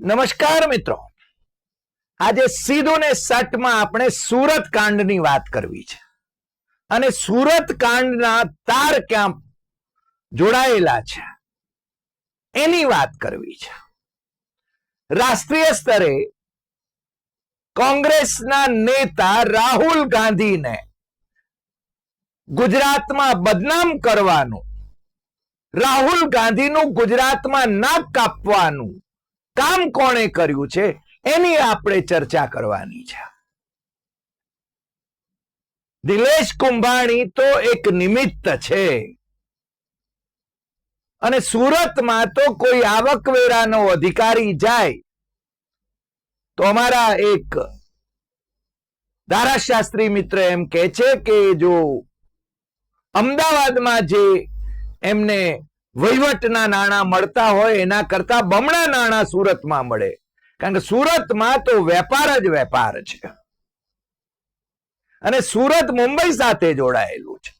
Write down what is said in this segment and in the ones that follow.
નમસ્કાર મિત્રો, આજે સીધું ને સટમાં આપણે સુરત કાંડની વાત કરવી છે અને સુરત કાંડના તાર ક્યાં જોડાયેલા છે એની વાત કરવી છે. રાષ્ટ્રીય સ્તરે કોંગ્રેસના નેતા રાહુલ ગાંધીને ગુજરાતમાં બદનામ કરવાનું, રાહુલ ગાંધીનું ગુજરાતમાં નાક કાપવાનું કામ કોણે કર્યું છે એની આપણે ચર્ચા કરવાની છે. દિલેશ કુંભાણી તો એક નિમિત્ત છે અને સુરતમાં તો કોઈ આવકવેરાનો અધિકારી જાય તો અમારા એક ધારાશાસ્ત્રી મિત્ર એમ કહે છે કે જો અમદાવાદમાં જે એમને વહીવટના નાણાં મળતા હોય એના કરતા બમણા નાણાં સુરતમાં મળે, કારણ કે સુરતમાં તો વેપાર જ વેપાર છે અને સુરત મુંબઈ સાથે જોડાયેલું છે.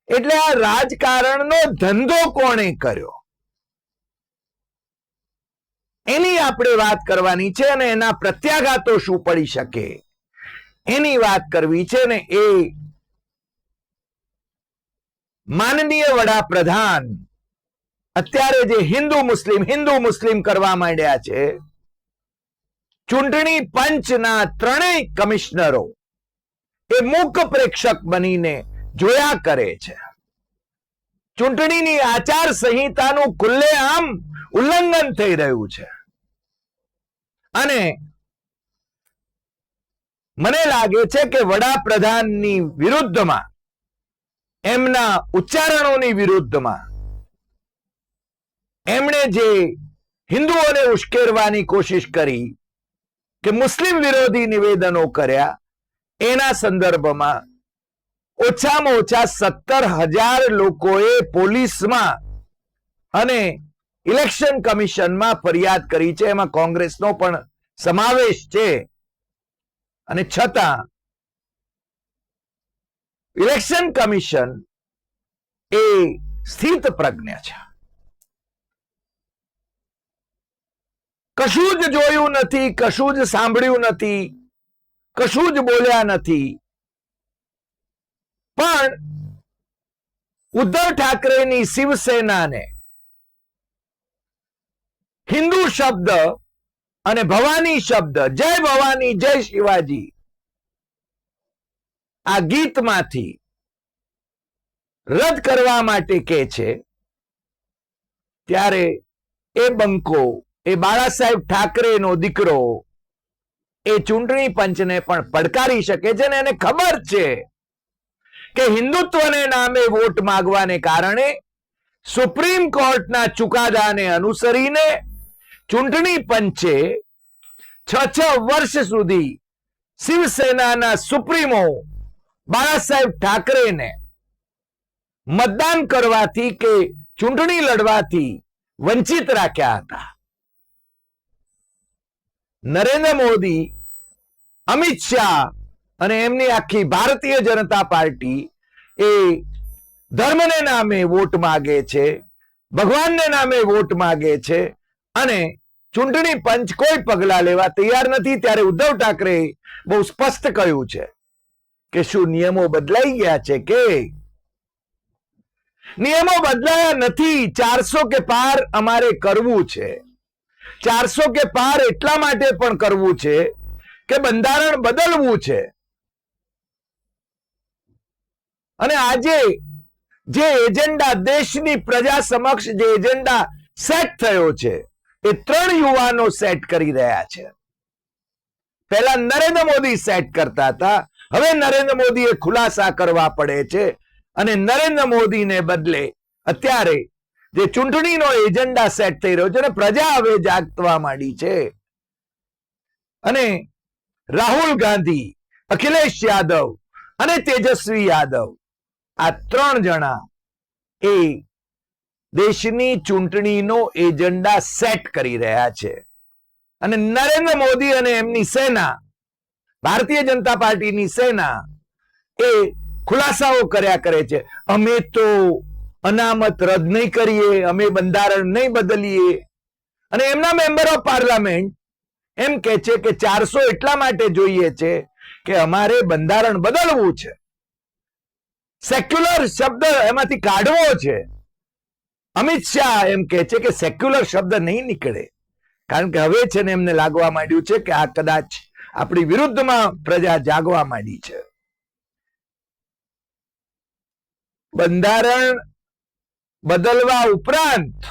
એટલે આ રાજકારણનો ધંધો કોણે કર્યો એની આપણે વાત કરવાની છે અને એના પ્રત્યાઘાતો શું પડી શકે એની વાત કરવી છે. ને એ માનનીય વડાપ્રધાન અત્યારે જે હિન્દુ મુસ્લિમ કરવા માંડ્યા છે, ચૂંટણી પંચના ત્રણેય કમિશનરો એ મૂક પ્રેક્ષક બનીને જોયા કરે છે. ચૂંટણીની આચાર સંહિતાનું ખુલ્લેઆમ ઉલ્લંઘન થઈ રહ્યું છે અને મને લાગે છે કે વડાપ્રધાનની વિરુદ્ધમાં, એમના ઉચ્ચારણોની વિરુદ્ધમાં એમણે જે હિન્દુઓને ઉશ્કેરવાની કોશિશ કરી કે મુસ્લિમ વિરોધી નિવેદનો કર્યા, એના સંદર્ભમાં ઓછામાં ઓછા 17,000 લોકોએ પોલીસમાં અને ઇલેક્શન કમિશનમાં ફરિયાદ કરી છે. એમાં કોંગ્રેસનો પણ સમાવેશ છે અને છતાં ઇલેક્શન કમિશન એ સ્થિત પ્રજ્ઞ છે. કશું જ જોયું નથી, કશું જ સાંભળ્યું નથી, કશું જ બોલ્યા નથી. પણ ઉદ્ધવ ઠાકરેની શિવસેનાને હિન્દુ શબ્દ અને ભવાની શબ્દ, જય ભવાની જય શિવાજી, આ ગીતમાંથી રદ કરવા માટે કે છે, ત્યારે એ બંકો, એ બાળાસાહેબ ઠાકરેનો દીકરો એ ચૂંટણી પંચને પણ પડકારી શકે છે ને એને ખબર છે કે હિન્દુત્વને નામે વોટ માંગવાને કારણે સુપ્રીમ કોર્ટના ચુકાદાને અનુસરીને ચૂંટણી પંચે 6 વર્ષ સુધી શિવસેનાના સુપ્રીમો બાળાસાહેબ ઠાકરેને મતદાન કરવાથી કે ચૂંટણી લડવાથી વંચિત રાખ્યા હતા. નરેન્દ્ર મોદી, અમિત શાહ અને એમની આખી ભારતીય જનતા પાર્ટી એ ધર્મને નામે વોટ માગે છે, ભગવાનને નામે વોટ માગે છે અને ચૂંટણી પંચ કોઈ પગલા લેવા તૈયાર નથી. ત્યારે ઉદ્ધવ ઠાકરે બહુ સ્પષ્ટ કહ્યું છે કે શું નિયમો બદલાઈ ગયા છે કે નિયમો બદલાયા નથી. 400 કે પાર અમારે કરવું છે. 400 કે પાર એટલા માટે પણ કરવું છે કે બંધારણ બદલવું છે. અને આજે જે એજન્ડા, દેશની પ્રજા સમક્ષ જે એજન્ડા સેટ થયો છે એ 3 યુવાનો સેટ કરી રહ્યા છે. પહેલા નરેન્દ્ર મોદી સેટ કરતા હતા, હવે નરેન્દ્ર મોદીએ ખુલાસા કરવા પડે છે અને નરેન્દ્ર મોદીને બદલે અત્યારે જે ચૂંટણીનો એજન્ડા સેટ થઈ રહ્યો છે અને પ્રજા હવે જાગવા માંડી છે. અને રાહુલ ગાંધી, અખિલેશ યાદવ અને તેજસ્વી યાદવ, આ 3 જણા એ દેશની ચૂંટણીનો એજન્ડા સેટ કરી રહ્યા છે. અને નરેન્દ્ર મોદી અને એમની સેના, ભારતીય જનતા પાર્ટીની સેના એ ખુલાસાઓ કર્યા કરે છે. અમે તો અનામત રદ નહીં કરીએ, અમે બંધારણ નહીં બદલીએ, અને એમના મેમ્બર ઓફ પાર્લામેન્ટ એમ કે છે કે 400 એટલા માટે જોઈએ છે કે અમારે બંધારણ બદલવું છે, સેક્યુલર શબ્દ એમાંથી કાઢવો છે. અમિત શાહ એમ કે છે કે સેક્યુલર શબ્દ નહીં નીકળે, કારણ કે હવે છે ને એમને લાગવા માંડ્યું છે કે આ કદાચ આપણી વિરુદ્ધમાં પ્રજા જાગવા માંડી છે. બંધારણ બદલવા ઉપરાંત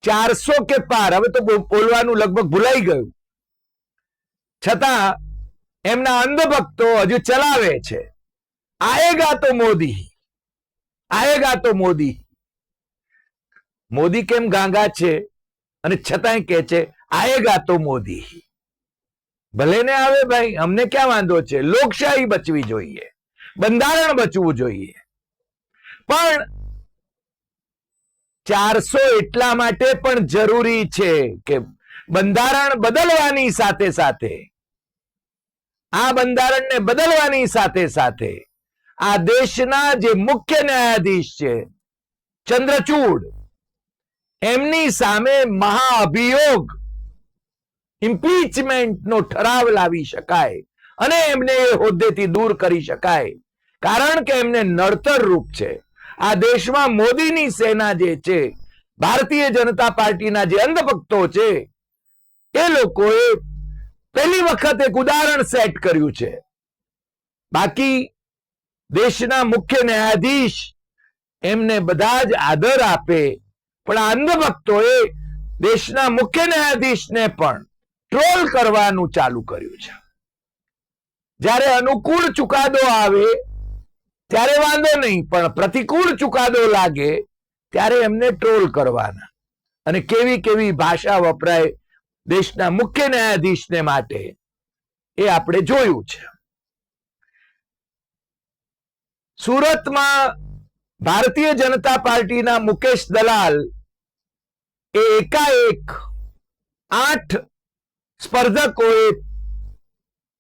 400 કે પાર, હવે તો બોલવાનું લગભગ ભૂલાઈ ગયું, છતાં એમના અંધભક્તો હજુ ચલાવે છે, આયેગા તો મોદી, આયેગા તો મોદી. મોદી કેમ ગાંગા છે અને છતાંય કે છે આયેગા તો મોદી. ભલે ને આવે ભાઈ, અમને ક્યાં વાંધો છે, લોકશાહી બચવી જોઈએ, બંધારણ બચવું જોઈએ. પણ 400 એટલા માટે પણ જરૂરી છે કે બંધારણ બદલવાની સાથે સાથે, આ બંધારણને બદલવાની સાથે સાથે આ દેશના જે મુખ્ય ન્યાયાધીશ છે ચંદ્રચૂડ, એમની સામે મહાઅભિયોગ ઇમ્પીચમેન્ટનો ઠરાવ લાવી શકાય અને એમને એ હોદ્દેથી દૂર કરી શકાય, કારણ કે એમને નડતર રૂપ છે. આ દેશમાં મોદીની સેના જે છે, ભારતીય જનતા પાર્ટીના જે અંધભક્તો છે, એ લોકોએ પહેલી વખત એક ઉદાહરણ સેટ કર્યું છે. બાકી દેશના મુખ્ય ન્યાયાધીશ એમને બધા જ આદર આપે, પણ આ અંધભક્તોએ દેશના મુખ્ય ન્યાયાધીશને પણ ટ્રોલ કરવાનું ચાલુ કર્યું છે. જ્યારે અનુકૂળ ચુકાદો આવે ત્યારે વાંધો નહીં, પણ પ્રતિકૂળ ચુકાદો લાગે ત્યારે એમને ટ્રોલ કરવાના. અને કેવી કેવી ભાષા વપરાય દેશના મુખ્ય ન્યાયાધીશને માટે એ આપણે જોયું છે. સુરતમાં ભારતીય જનતા પાર્ટીના મુકેશ દલાલ એ એકાએક 8 સ્પર્ધકોએ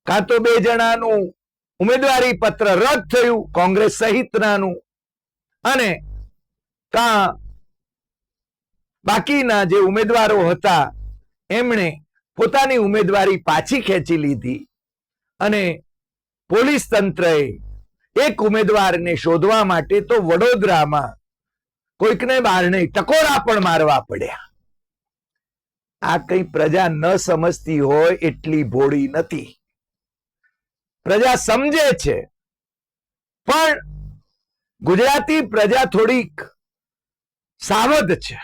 કાં તો 2 જણાનું ઉમેદવારી પત્ર રદ થયું, કોંગ્રેસ સહિતનાનું, અને કાં બાકીના જે ઉમેદવારો હતા એમણે પોતાની ઉમેદવારી પાછી ખેંચી લીધી. અને પોલીસ તંત્રએ એક ઉમેદવારને શોધવા માટે તો વડોદરામાં કોઈકને બારણે ટકોરા પણ મારવા પડ્યા. આ કઈ પ્રજા ન સમજતી હોય એટલી ભોળી નથી, પ્રજા સમજે છે. પણ ગુજરાતી પ્રજા થોડીક સાવધ છે.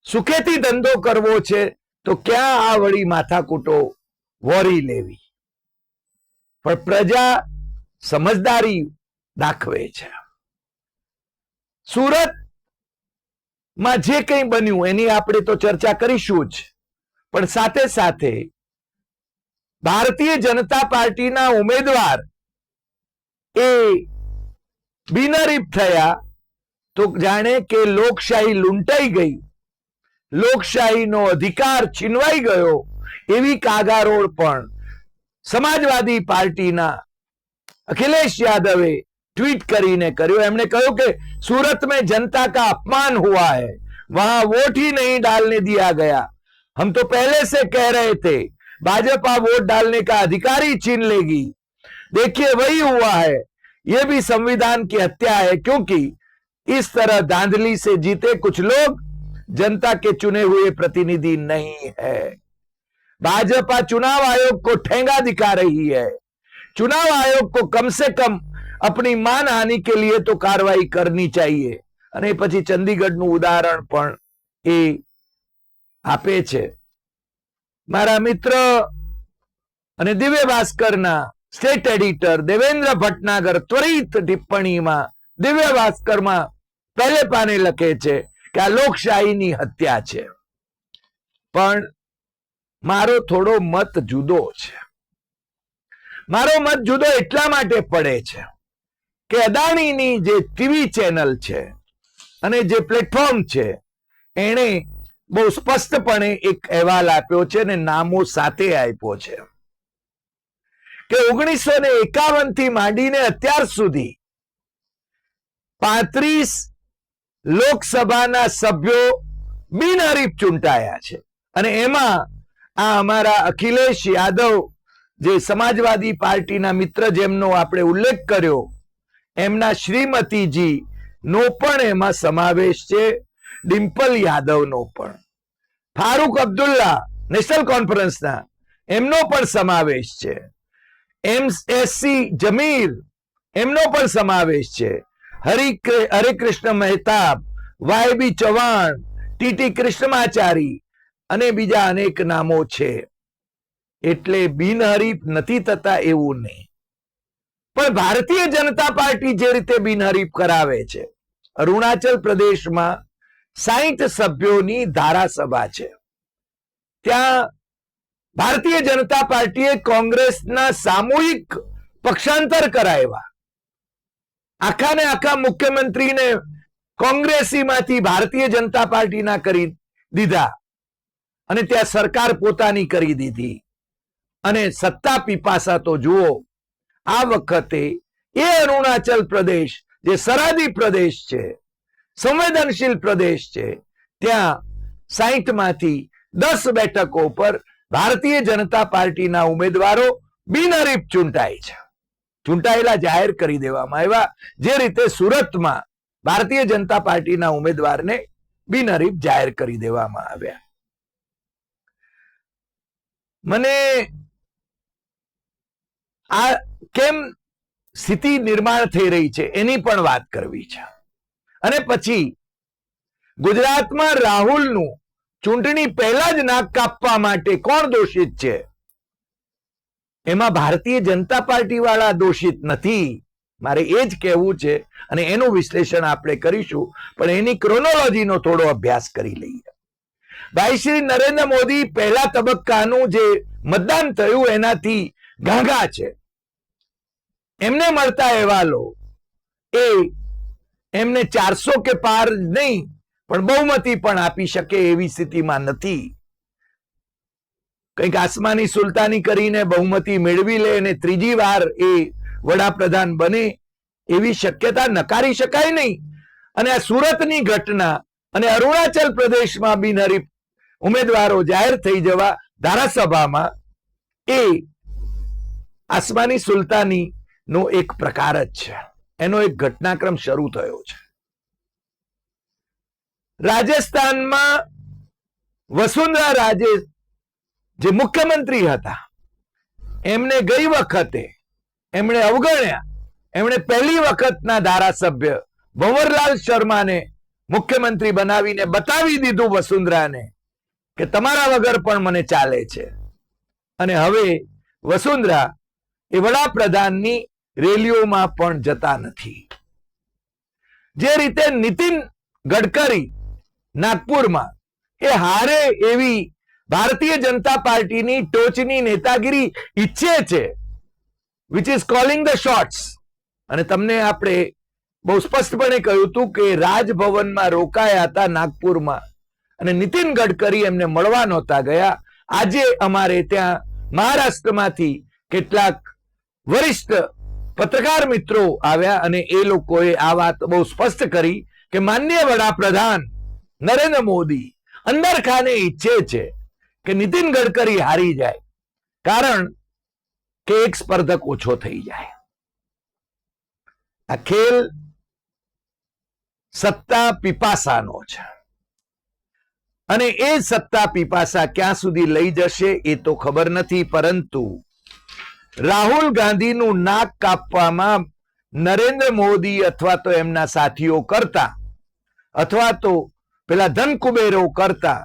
સુખેથી ધંધો કરવો છે તો ક્યાં આ વળી માથાકૂટો વોરી લેવી. પણ પ્રજા સમજદારી દાખવે છે. સુરતમાં જે કંઈ બન્યું એની આપણે તો ચર્ચા કરીશું જ, પણ સાથે સાથે ભારતીય જનતા પાર્ટીના ઉમેદવાર એ બિનહરીફ થયા તો જાણે કે લોકશાહી લૂંટાઈ ગઈ, લોકશાહીનો અધિકાર છીનવાઈ ગયો, એવી કાગારોળ પણ સમાજવાદી પાર્ટીના अखिलेश यादव ट्वीट કરીને કર્યો. એમણે કહ્યું કે सूरत में जनता का अपमान हुआ है, वहां वोट ही नहीं डालने दिया गया. हम तो पहले से कह रहे थे भाजपा वोट डालने का अधिकार ही छीन लेगी. देखिए वही हुआ है. ये भी संविधान की हत्या है, क्योंकि इस तरह धांधली से जीते कुछ लोग जनता के चुने हुए प्रतिनिधि नहीं है. भाजपा चुनाव आयोग को ठेंगा दिखा रही है. चुनाव आयोग को कम से कम अपनी मानहानि के लिए तो कार्रवाई करनी चाहिए. અને પછી ચંદીગઢનું ઉદાહરણ પણ એ આપે છે. મારા મિત્ર અને દિવ્ય ભાસ્કરના સ્ટેટ એડિટર દેવેન્દ્ર ભટનાગર ત્વરિત ટિપ્પણીમાં દિવ્ય ભાસ્કરમાં પહેલે પાને લખે છે કે આ લોકશાહીની હત્યા છે. પણ મારો થોડો મત જુદો છે. મારો મત જુદો એટલા માટે પડે છે કે અદાણીની જે ટીવી ચેનલ છે અને જે પ્લેટફોર્મ છે એણે બહુ સ્પષ્ટપણે એક અહેવાલ આપ્યો છે અને નામો સાથે આપ્યો છે કે 1951 થી માંડીને અત્યાર સુધી 35 લોકસભાના સભ્યો બિનહરીફ ચૂંટાયા છે. અને એમાં આ અમારા અખિલેશ યાદવ, જે સમાજવાદી પાર્ટીના મિત્ર જેમનો આપણે ઉલ્લેખ કર્યો, એમના શ્રીમતીજી નો પણ એમાં સમાવેશ છે, ડિમ્પલ યાદવનો પણ, ફારૂક અબ્દુલ્લા નેશનલ કોન્ફરન્સના, એમનો પણ સમાવેશ છે, એમએસસી જમીર એમનો પણ સમાવેશ છે, હરિકૃષ્ણ મહેતાબ, વાયબી ચૌહાણ, ટીટી કૃષ્ણમાચારી અને બીજા અનેક નામો છે. એટલે બિનહરીફ નથી થતા એવું નહીં. પણ ભારતીય જનતા પાર્ટી જે રીતે બિનહરીફ કરાવે છે, અરુણાચલ પ્રદેશમાં 60 સભ્યોની ધારાસભા છે. ત્યાં ભારતીય જનતા પાર્ટીએ કોંગ્રેસના સામૂહિક પક્ષાંતર કરાવ્યા. આખા ને આખા મુખ્યમંત્રીને કોંગ્રેસીમાંથી ભારતીય જનતા પાર્ટીના કરી દીધા અને ત્યાં સરકાર પોતાની કરી દીધી. અને સત્તા પીપાસા તો જુઓ, આ વખતે એ અરુણાચલ પ્રદેશ જે સરહદી પ્રદેશ છે, સંવેદનશીલ પ્રદેશ છે, ત્યાં 60 માંથી 10 બેઠકો પર ભારતીય જનતા પાર્ટીના ઉમેદવારો બિનહરીફ ચૂંટાય છે. ચૂંટાયેલા જાહેર કરી દેવામાં આવ્યા. જે રીતે સુરતમાં ભારતીય જનતા પાર્ટીના ઉમેદવારને બિનહરીફ જાહેર કરી દેવામાં આવ્યા. મને આ કેમ સ્થિતિ નિર્માણ થઈ રહી છે એની પણ વાત કરવી છે. અને પછી ગુજરાતમાં રાહુલનું ચૂંટણી પહેલા જ નાક કાપવા માટે કોણ દોષિત છે? એમાં ભારતીય જનતા પાર્ટી વાળા દોષિત નથી. મારે એ જ કહેવું છે અને એનું વિશ્લેષણ આપણે કરીશું, પણ એની ક્રોનોલોજીનો થોડો અભ્યાસ કરી લઈએ. ભાઈ શ્રી નરેન્દ્ર મોદી પહેલા તબક્કાનું જે મતદાન થયું એનાથી ગાંગા છે. એમને મળતા અહેવાલો એ એમને 400 કે પાર નહીં પણ બહુમતી પણ આપી શકે એવી સ્થિતિમાં નથી. કંઈક આસમાની સુલતાની કરીને બહુમતી મેળવી લે અને ત્રીજી વાર એ વડાપ્રધાન બને એવી શક્યતા નકારી શકાય નહીં. અને આ સુરતની ઘટના અને અરુણાચલ પ્રદેશમાં બિનહરીફ ઉમેદવારો જાહેર થઈ જવા ધારાસભામાં એ આસમાની સુલતાની નો એક પ્રકાર જ છે. એનો એક ઘટનાક્રમ શરૂ થયો છે. રાજસ્થાનમાં વસુંધરા રાજે જે મુખ્યમંત્રી હતા એમને ગઈ વખતે એમણે અવગણ્યા. એમણે પહેલી વખતના ધારાસભ્ય ભંવરલાલ શર્માને મુખ્યમંત્રી બનાવીને બતાવી દીધું વસુંધરાને કે તમારા વગર પણ મને ચાલે છે. અને હવે વસુંધરા એ વડાપ્રધાનની રેલીઓમાં પણ જતા નથી. જે રીતે નીતિન ગડકરી નાગપુરમાં એ હારે એવી ભારતીય જનતા પાર્ટીની ટોચની નેતાગીરી ઈચ્છે છે, which is calling the shots. અને તમને આપણે બહુ સ્પષ્ટપણે કહ્યું હતું કે રાજભવનમાં રોકાયા હતા નાગપુરમાં અને નીતિન ગડકરી એમને મળવા નહોતા ગયા. આજે અમારે ત્યાં મહારાષ્ટ્રમાંથી કેટલાક વરિષ્ઠ પત્રકાર મિત્રો આવ્યા અને એ લોકોએ આ વાત બહુ સ્પષ્ટ કરી કે માનનીય વડાપ્રધાન નરેન્દ્ર મોદી અંદર ખાને ઈચ્છે છે કે નીતિન ગડકરી હારી જાય, કારણ કે એક સ્પર્ધક ઓછો થઈ જાય. આ ખેલ સત્તા પીપાસાનો છે અને એ સત્તા પીપાસા ક્યાં સુધી લઈ જશે એ તો ખબર નથી. પરંતુ રાહુલ ગાંધીનું નાક કાપવામાં નરેન્દ્ર મોદી અથવા તો એમના સાથીઓ કરતા, અથવા તો પેલા ધનકુબેરો કરતા,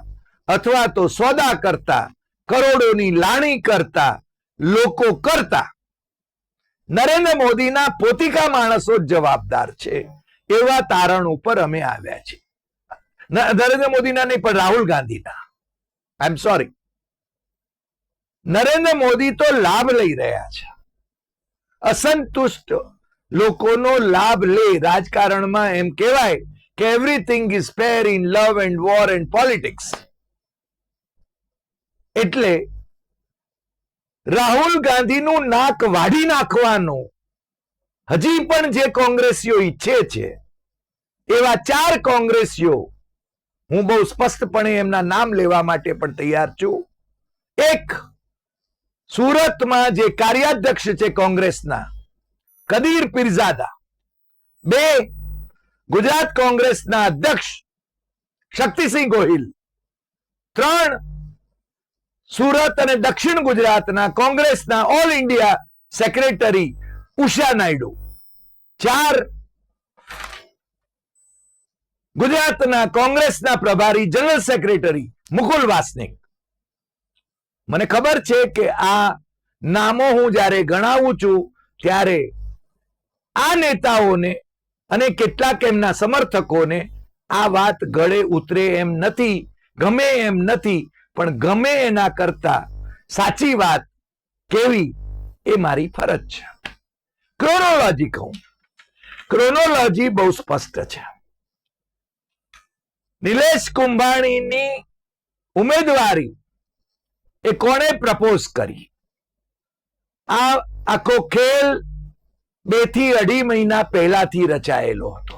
અથવા તો સોદા કરતા, કરોડોની લાણી કરતા લોકો કરતા નરેન્દ્ર મોદીના પોતિકા માણસો જ જવાબદાર છે એવા તારણ ઉપર અમે આવ્યા છીએ. નરેન્દ્ર મોદીના નહીં પણ રાહુલ ગાંધીના. આઈ એમ સોરી. નરેન્દ્ર મોદી તો લાભ લઈ રહ્યા છે. અસંતુષ્ટ લોકોનો લાભ લે. રાજકારણમાં એમ કહેવાય કે everything is fair in love and war and politics. એટલે રાહુલ ગાંધીનું નાક વાઢી નાખવાનું હજી પણ જે કોંગ્રેસીઓ ઈચ્છે છે એવા 4 કોંગ્રેસીઓ હું બહુ સ્પષ્ટપણે એમના નામ લેવા માટે પણ તૈયાર છું. એક, સુરતમાં જે કાર્યાધ્યક્ષ છે કોંગ્રેસના, કદીર પીરઝાદા. બે, ગુજરાત કોંગ્રેસના અધ્યક્ષ શક્તિસિંહ ગોહિલ. ત્રણ, સુરત અને દક્ષિણ ગુજરાતના કોંગ્રેસના all India secretary Usha Naidu. ચાર, ગુજરાતના કોંગ્રેસના પ્રભારી જનરલ સેક્રેટરી મુકુલ વાસનિક. મને ખબર છે કે આ નામો હું જ્યારે ગણાવું છું ત્યારે આ નેતાઓને અને કેટલાક એમના સમર્થકોને આ વાત ગળે ઉતરે એમ નથી, ગમે એમ નથી, પણ ગમે એના કરતા સાચી વાત કેવી એ મારી ફરજ છે. ક્રોનોલોજી કહું, ક્રોનોલોજી બહુ સ્પષ્ટ છે. નિલેશ કુંભાણીની ઉમેદવારી એ કોણે પ્રપોઝ કરી? આ આખો ખેલ 2 થી 2.5 મહિના પહેલાથી રચાયેલો હતો.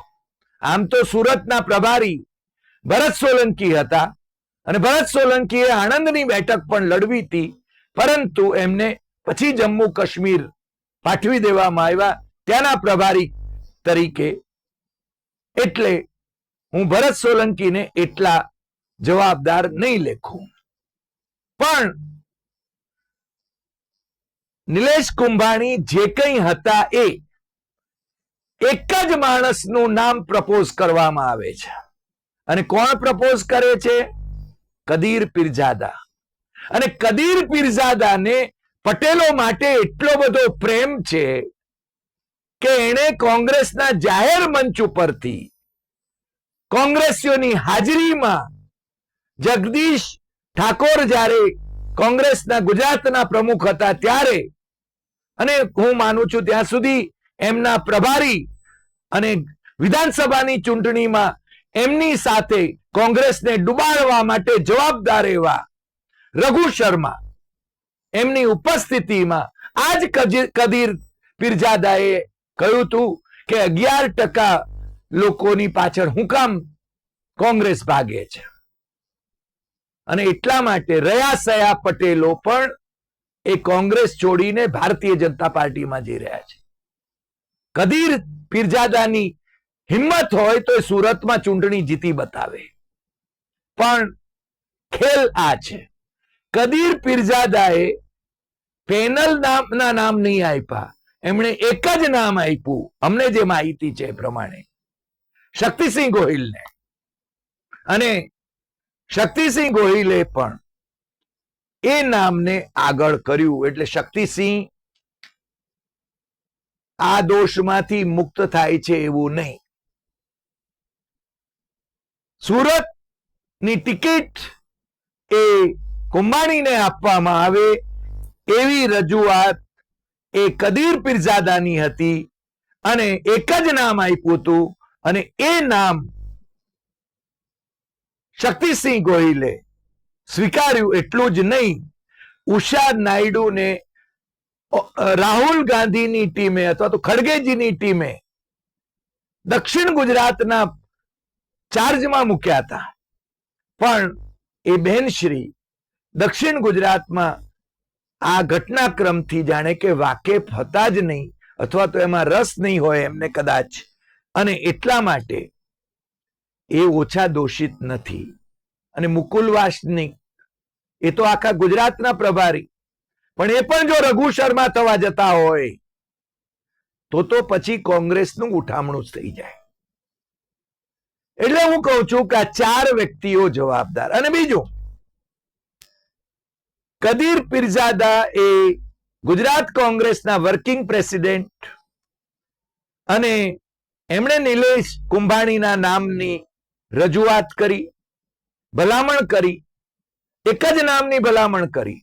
આમ તો સુરતના પ્રભારી ભરત સોલંકી હતા અને ભરત સોલંકીએ આણંદની બેઠક પણ લડવી હતી, પરંતુ એમને પછી જમ્મુ કાશ્મીર પાઠવી દેવામાં આવ્યા ત્યાંના પ્રભારી તરીકે. એટલે હું ભરત સોલંકીને એટલા જવાબદાર નહીં લેખું. પણ નિલેશ કુંભાણી જે કંઈ હતા એ એક જ માણસનું નામ પ્રપોઝ કરવામાં આવે છે. અને કોણ પ્રપોઝ કરે છે? કદીર પીરઝાદા. અને કદીર પીરઝાદાને પટેલો માટે એટલો બધો પ્રેમ છે કે એણે કોંગ્રેસના જાહેર મંચ ઉપરથી કોંગ્રેસીઓની હાજરીમાં જગદીશ ઠાકોર જ્યારે કોંગ્રેસના ગુજરાતના પ્રમુખ હતા ત્યારે, અને હું માનું છું ત્યાં સુધી એમના પ્રભારી અને વિધાનસભાની ચૂંટણીમાં એમની સાથે કોંગ્રેસને ડુબાડવા માટે જવાબદાર એવા રઘુ શર્મા એમની ઉપસ્થિતિમાં આજ કદીર પીરઝાદાએ કહ્યું હતું કે 11% લોકોની પાછળ હું કામ કોંગ્રેસ ભાગે છે. અને એટલા માટે રહ્યા સયા પટેલો પણ એ કોંગ્રેસ છોડીને ભારતીય જનતા પાર્ટીમાં જઈ રહ્યા છે. કદીર પીરઝાદાની હિંમત હોય તો એ સુરતમાં ચૂંટણી જીતી બતાવે. પણ ખેલ આ છે. કદીર પીરઝાદાએ પેનલ નામના નામ નહીં આપ્યા, એમણે એક જ નામ આપ્યું, અમને જે માહિતી છે એ પ્રમાણે, શક્તિસિંહ ગોહિલને. અને શક્તિસિંહ ગોહિલે પણ એ નામને આગળ કર્યું. એટલે શક્તિસિંહ આ દોષમાંથી મુક્ત થાય છે એવું નહીં. સુરતની ટિકિટ એ કુંભાણીને આપવામાં આવે એવી રજૂઆત એ કદીર પીરઝાદાની હતી અને એક જ નામ આપ્યું હતું. અને એ નામ શક્તિસિંહ ગોહિલે સ્વીકાર્યું. એટલું જ નહીં, ઉષા નાયડુને રાહુલ ગાંધીની ટીમે અથવા તો ખડગેજીની ટીમે દક્ષિણ ગુજરાતના ચાર્જમાં મૂક્યા હતા. પણ એ બહેનશ્રી દક્ષિણ ગુજરાતમાં આ ઘટનાક્રમથી જાણે કે વાકેફ હતા જ નહીં, અથવા તો એમાં રસ નહીં હોય એમને કદાચ, અને એટલા માટે એ ઓછા દોષિત નથી. અને મુકુલ વાસનિક એ તો આખા ગુજરાતના પ્રભારી, પણ એ પણ જો રઘુ શર્મા થવા જતા હોય તો પછી કોંગ્રેસનું ઉઠામણું જ થઈ જાય. એટલે હું કહું છું કે આ 4 વ્યક્તિઓ જવાબદાર. અને બીજું, કદીર પીરઝાદા એ ગુજરાત કોંગ્રેસના વર્કિંગ પ્રેસિડેન્ટ અને એમણે નિલેશ કુંભાણીના નામની રજૂઆત કરી, ભલામણ કરી, એક જ નામની ભલામણ કરી.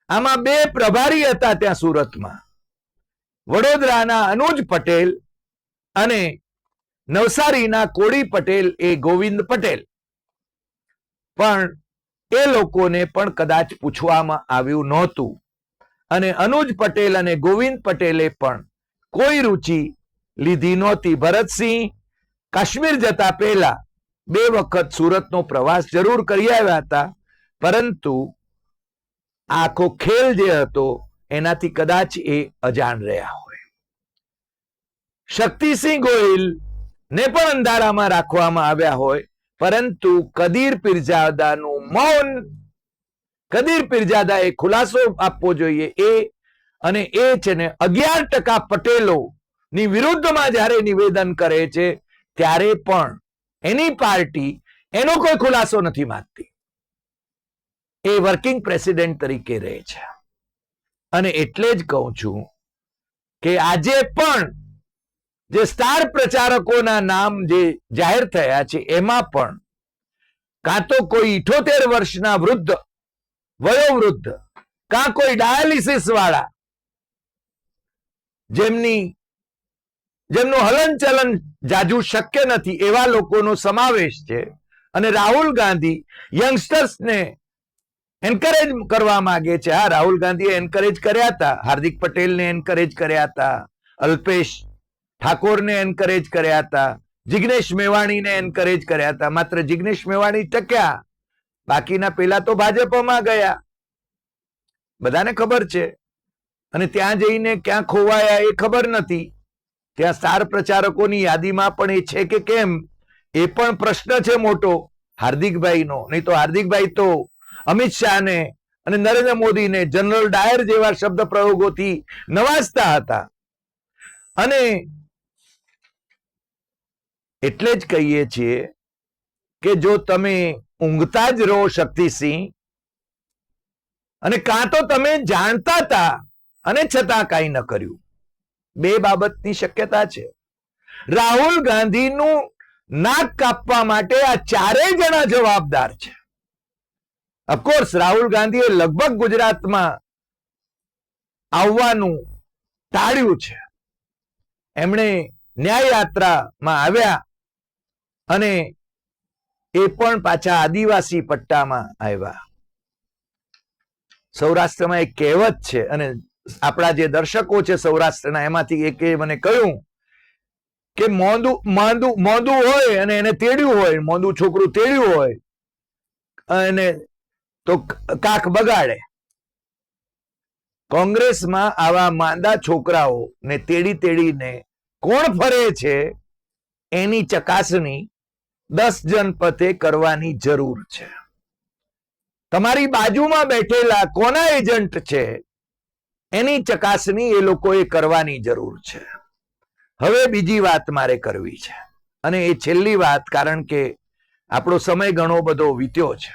આમાં 2 પ્રભારી હતા ત્યાં સુરતમાં, વડોદરાના અનુજ પટેલ અને નવસારીના કોળી પટેલ એ ગોવિંદ પટેલ. પણ એ લોકોને પણ કદાચ પૂછવામાં આવ્યું નહોતું. અને અનુજ પટેલ અને ગોવિંદ પટેલે પણ કોઈ રુચિ લીધી નહોતી. ભરતસિંહ કાશ્મીર જતા પહેલા 2 વખત સુરતનો પ્રવાસ જરૂર કરી આવ્યા હતા, પરંતુ આખો ખેલ જે હતો એનાથી કદાચ એ અજાણ રહ્યા હોય. શક્તિસિંહ ગોહિલ ને પણ અંધારામાં રાખવામાં આવ્યા હોય, પરંતુ કદીર પીરજાદાનું મૌન, કદીર પીરજાદાએ ખુલાસો આપવો જોઈએ અને એ છે ને 11% પટેલો ની વિરુદ્ધમાં જ્યારે નિવેદન કરે છે ત્યારે પણ એની પાર્ટી એનો કોઈ ખુલાસો નથી માંગતી. એ વર્કિંગ પ્રેસિડેન્ટ તરીકે રહે છે. અને એટલે જ કહું છું કે આજે પણ જે સ્ટાર પ્રચારકોના નામ જે જાહેર થયા છે એમાં પણ કાં તો કોઈ 78 વર્ષના વૃદ્ધ, વયોવૃદ્ધ, કાં કોઈ ડાયાલિસિસ વાળા જેમનું હલનચલન જાજુ શક્ય નથી એવા લોકોનો સમાવેશ છે. અને રાહુલ ગાંધી યંગસ્ટર્સને એન્કરેજ કરવા માંગે છે. હા, રાહુલ ગાંધીએ એન્કરેજ કર્યા હતા, હાર્દિક પટેલને એન્કરેજ કર્યા હતા, અલ્પેશ ઠાકોરને એન્કરેજ કર્યા હતા, જિગ્નેશ મેવાણીને એન્કરેજ કર્યા હતા. માત્ર જિગ્નેશ મેવાણી ટક્યા, બાકીના પેલા તો ભાજપમાં ગયા, બધાને ખબર છે. અને ત્યાં જઈને ક્યાં ખોવાયા એ ખબર નથી. ત્યાં સ્ટાર પ્રચારકોની યાદીમાં પણ એ છે કે કેમ એ પણ પ્રશ્ન છે મોટો હાર્દિકભાઈનો. નહીં તો હાર્દિકભાઈ તો અમિત શાહને અને નરેન્દ્ર મોદીને જનરલ ડાયર જેવા શબ્દ પ્રયોગોથી નવાજતા હતા. અને એટલે જ કહીએ છીએ કે જો તમે ઊંઘતા જ રહો શક્તિસિંહ, અને કાં તો તમે જાણતા હતા અને છતાં કાંઈ ન કર્યું, 2 બાબતની શક્યતા છે. રાહુલ ગાંધીનું નાક કાપવા માટે આ 4 જણા જવાબદાર છે. ઓફકોર્સ રાહુલ ગાંધીએ લગભગ ગુજરાતમાં આવવાનું ટાળ્યું છે. એમણે ન્યાય યાત્રામાં આવ્યા અને એ પણ પાછા આદિવાસી પટ્ટામાં આવ્યા. સૌરાષ્ટ્રમાં એક કહેવત છે, અને આપણા જે દર્શકો છે સૌરાષ્ટ્રના, એમાંથી એકે મને કહ્યું કે મોંદું હોય અને એને તેડ્યું હોય, મોંદું છોકરું તેડ્યું હોય અને તો કાખ બગાડે. કોંગ્રેસમાં આવા માંદા છોકરાઓ ને તેડીને કોણ ફરે છે એની ચકાસણી 10 જનપથે કરવાની જરૂર છે. તમારી બાજુમાં બેઠેલા કોના એજન્ટ છે એની ચકાસણી એ લોકોએ કરવાની જરૂર છે. હવે બીજી વાત મારે કરવી છે, અને એ છેલ્લી વાત, કારણ કે આપણો સમય ઘણો બધો વીત્યો છે.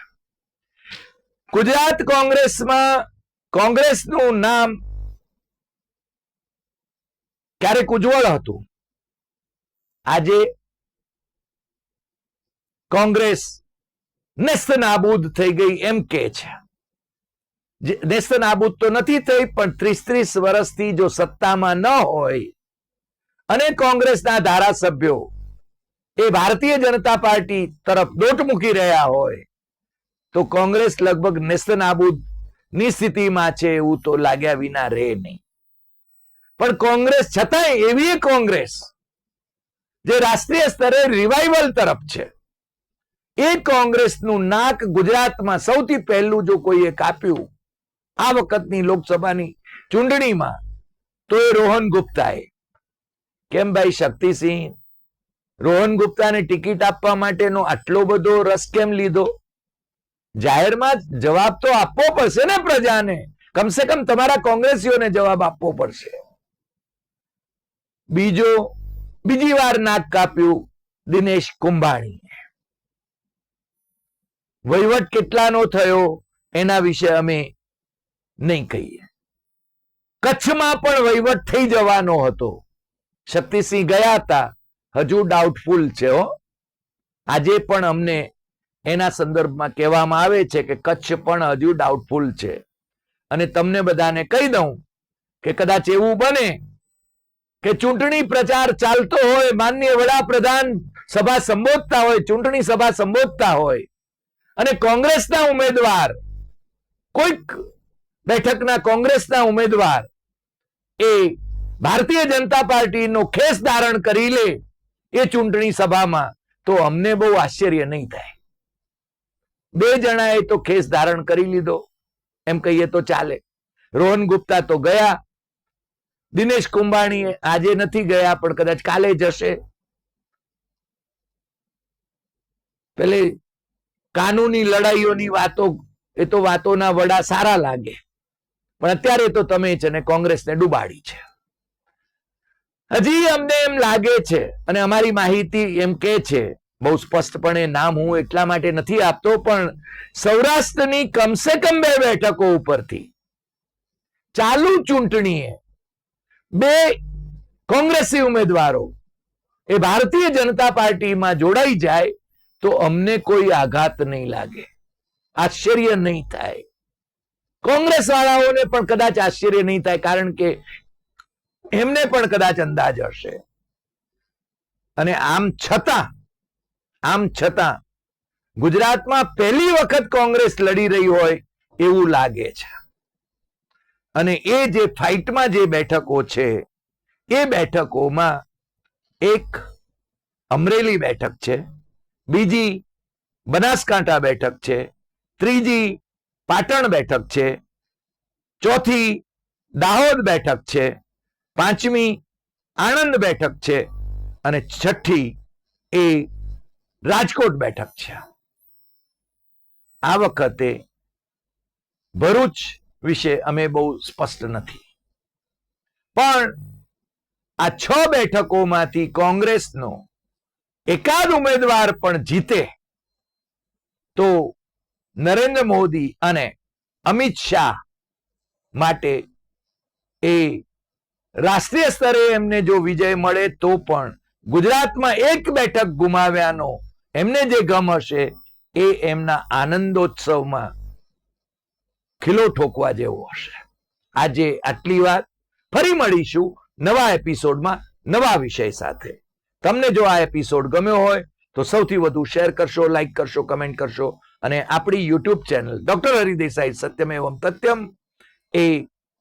ગુજરાત કોંગ્રેસમાં કોંગ્રેસનું નામ ક્યારેક ઉજ્જવળ હતું. આજે કોંગ્રેસ નેસ્તનાબૂદ થઈ ગઈ એમ કે છે. નેસ્તનાબૂદ તો નથી થઈ, પણ 30 વર્ષથી જો સત્તામાં ન હોય અને કોંગ્રેસના ધારાસભ્યો એ ભારતીય જનતા પાર્ટી તરફ દોટ મૂકી રહ્યા હોય તો કોંગ્રેસ લગભગ નેસ્તનાબૂદ ની સ્થિતિમાં છે એવું તો લાગ્યા વિના રહે નહીં. પણ કોંગ્રેસ છતાંય એવી કોંગ્રેસ જે રાષ્ટ્રીય સ્તરે રિવાઇવલ તરફ છે, એ કોંગ્રેસનું નાક ગુજરાતમાં સૌથી પહેલું જો કોઈએ કાપ્યું આ વખતની લોકસભાની ચૂંટણીમાં તો એ રોહન ગુપ્તાએ. કેમ ભાઈ શક્તિસિંહ, રોહન ગુપ્તાને ટિકિટ આપવા માટેનો આટલો બધો રસ કેમ લીધો? જાહેરમાં જવાબ તો આપવો પડશે ને પ્રજાને, કમસે કમ તમારા કોંગ્રેસીઓને જવાબ આપવો પડશે. બીજી વાર નાક કાપ્યું દિનેશ કુંભાણીએ. વહીવટ કેટલાનો થયો એના વિશે અમે નહીં કહીએ. કચ્છમાં પણ વહીવટ થઈ જવાનો હતો. શક્તિસિંહ ગયા હતા, હજુ ડાઉટફુલ છે હો. આજે પણ અમને એના સંદર્ભમાં કહેવામાં આવે છે કે કચ્છ પણ હજુ ડાઉટફુલ છે. અને તમને બધાને કહી દઉં કે કદાચ એવું બને કે ચૂંટણી પ્રચાર ચાલતો હોય, માનનીય વડાપ્રધાન સભા સંબોધતા હોય, ચૂંટણી સભા સંબોધતા હોય, અને કોંગ્રેસના ઉમેદવાર, કોઈક બેઠકના કોંગ્રેસના ઉમેદવાર એ ભારતીય જનતા પાર્ટીનો ખેસ ધારણ કરી લે એ ચૂંટણી સભામાં, તો અમને બહુ આશ્ચર્ય નહીં થાય. 2 જણાએ તો કેસ ધારણ કરી લીધો એમ કહીએ તો ચાલે. રોહન ગુપ્તા તો ગયા, દિનેશ કુંભાણી આજે નથી ગયા પણ કદાચ કાલે જશે. પેલે કાનૂની લડાઈઓની વાતો, એ તો વાતોના વડા સારા લાગે, પણ અત્યારે તો તમે છે ને કોંગ્રેસને ડૂબાડી છે. હજી અમને એમ લાગે છે અને અમારી માહિતી એમ કે છે, બહુ સ્પષ્ટપણે નામ હું એટલા માટે નથી આપતો, પણ સૌરાષ્ટ્રની કમસે કમ 2 બેઠકો ઉપરથી ચાલુ ચૂંટણીએ 2 કોંગ્રેસી ઉમેદવારો એ ભારતીય જનતા પાર્ટીમાં જોડાઈ જાય તો અમને કોઈ આઘાત નહીં લાગે, આશ્ચર્ય નહીં થાય. કોંગ્રેસ વાળાઓને પણ કદાચ આશ્ચર્ય નહીં થાય, કારણ કે એમને પણ કદાચ અંદાજ હશે. અને આમ છતાં ગુજરાતમાં પહેલી વખત કોંગ્રેસ લડી રહી હોય એવું લાગે છે. અને એ જે ફાઇટમાં જે બેઠકો છે એ બેઠકોમાં એક અમરેલી બેઠક છે, બીજી બનાસકાંઠા બેઠક છે, ત્રીજી પાટણ બેઠક છે, ચોથી દાહોદ બેઠક છે, 5મી આણંદ બેઠક છે અને 6ઠ્ઠી એ રાજકોટ બેઠક છે. આ વખતે ભરૂચ વિશે અમે બહુ સ્પષ્ટ નથી, પણ આ 6 બેઠકોમાંથી કોંગ્રેસનો એકાદ ઉમેદવાર પણ જીતે તો નરેન્દ્ર મોદી અને અમિત શાહ માટે એ રાષ્ટ્રીય સ્તરે એમને જો વિજય મળે તો પણ ગુજરાતમાં 1 બેઠક ગુમાવ્યાનો એમને જે ગમ હશે એ એમના આનંદોત્સવમાં ખીલો ઠોકવા જેવો હશે. આજે આટલી વાત. ફરી મળીશું નવા એપિસોડમાં નવા વિષય સાથે. તમને જો આ એપિસોડ ગમ્યો હોય તો સૌથી વધુ શેર કરશો, લાઈક કરશો, કમેન્ટ કરશો અને આપણી યુટ્યુબ ચેનલ ડોક્ટર હરિદેસાઈ સત્યમ એવમ તથ્યમ એ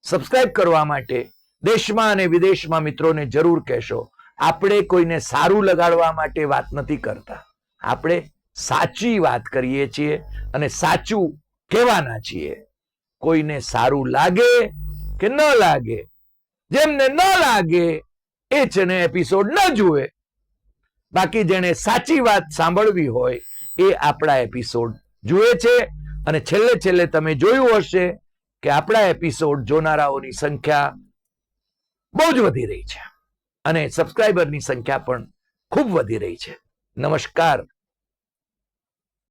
સબસ્ક્રાઇબ કરવા માટે દેશમાં અને વિદેશમાં મિત્રોને જરૂર કહેશો. આપણે કોઈને સારું લગાડવા માટે વાત નથી કરતા, આપણે સાચી વાત કરીએ છીએ અને સાચું કહેવાના છીએ. કોઈને સારું લાગે કે ન લાગે, જેમને ન લાગે એ છે ને એપિસોડ ન જુએ, બાકી જેને સાચી વાત સાંભળવી હોય એ આપણા એપિસોડ જુએ છે. અને છેલ્લે તમે જોયું હશે કે આપણા એપિસોડ જોનારાઓની સંખ્યા બહુ જ વધી રહી છે અને સબસ્ક્રાઇબરની સંખ્યા પણ ખૂબ વધી રહી છે. નમસ્કાર.